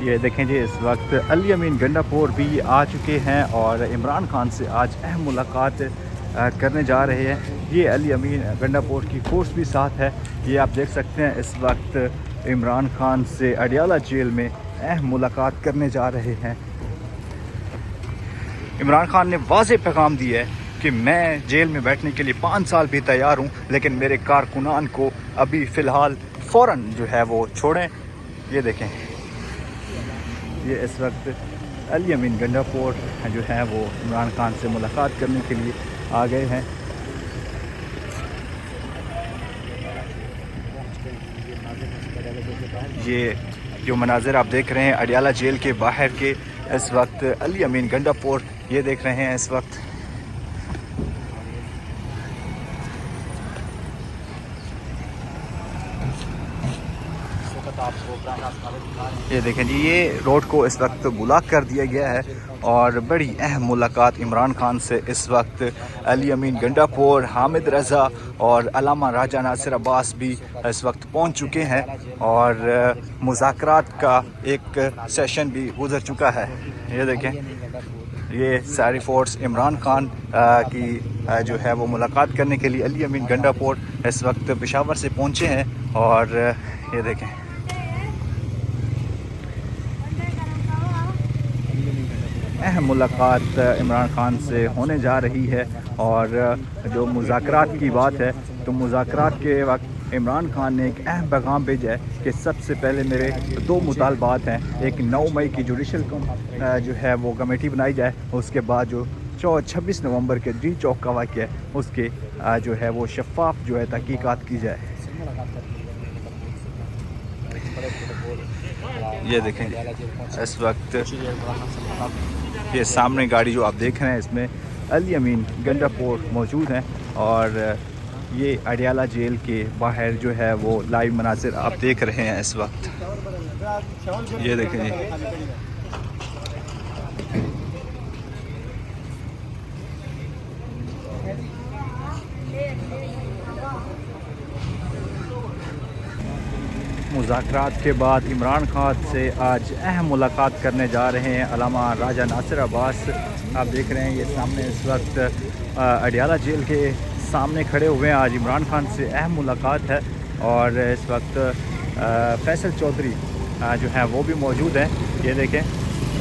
ये देखें जी, इस वक्त अली अमीन गंडापुर भी आ चुके हैं और इमरान खान से आज अहम मुलाकात करने जा रहे हैं। ये अली अमीन गंडापुर की फ़ोर्स भी साथ है। ये आप देख सकते हैं इस वक्त इमरान खान से अडियाला जेल में अहम मुलाकात करने जा रहे हैं। इमरान खान ने वाज़ेह पैगाम दिया है कि मैं जेल में बैठने के लिए 5 साल भी तैयार हूँ, लेकिन मेरे कारकुनान को अभी फ़िलहाल फ़ौरन जो है वो छोड़ें। ये देखें, ये इस वक्त अली अमीन गंडापुर जो है वो इमरान खान से मुलाकात करने के लिए आ गए हैं। ये जो मनाज़िर आप देख रहे हैं अडियाला जेल के बाहर के, इस वक्त अली अमीन गंडापुर ये देख रहे हैं इस वक्त। ये देखें जी, ये रोड को इस वक्त ब्लॉक कर दिया गया है और बड़ी अहम मुलाकात इमरान खान से इस वक्त अली अमीन गंडापुर, हामिद रज़ा और अल्लामा राजा नासिर अब्बास भी इस वक्त पहुंच चुके हैं और मुज़ाकरात का एक सेशन भी गुजर चुका है। ये देखें, ये सारी फोर्स इमरान खान की जो है वो मुलाकात करने के लिए अली अमीन गंडापुर इस वक्त पेशावर से पहुंचे हैं और ये देखें, अहम मुलाकात इमरान खान से होने जा रही है। और जो मुज़ाकरात की बात है, तो मुज़ाकरात के वक्त इमरान खान ने एक अहम पैगाम भेजा है कि सबसे पहले मेरे 2 मुतालबात हैं। एक 9 मई की जुडिशल जो है वो कमेटी बनाई जाए, उसके बाद जो 26 नवंबर के जी चौक का वाक़या है उसके जो है वो शफाफ जो है तहकीकात की जाए। ये देखें इस वक्त ये सामने गाड़ी जो आप देख रहे हैं इसमें अली अमीन गंडापुर मौजूद हैं और ये अडियाला जेल के बाहर जो है वो लाइव मनाज़िर आप देख रहे हैं इस वक्त। ये देखें जी, मुज़ाकरात के बाद इमरान खान से आज अहम मुलाकात करने जा रहे हैं अल्लामा राजा नासिर अब्बास। आप देख रहे हैं ये सामने इस वक्त अडियाला जेल के सामने खड़े हुए हैं। आज इमरान खान से अहम मुलाकात है और इस वक्त फैसल चौधरी जो है वो भी मौजूद हैं। ये देखें,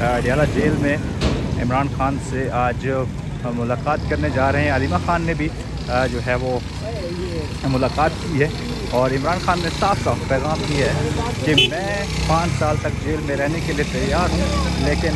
अडियाला जेल में इमरान खान से आज मुलाकात करने जा रहे हैं। अलीमा खान ने भी जो है वो मुलाकात की है और इमरान खान ने साफ साफ पैगाम दिया है कि मैं 5 साल तक जेल में रहने के लिए तैयार हूँ, लेकिन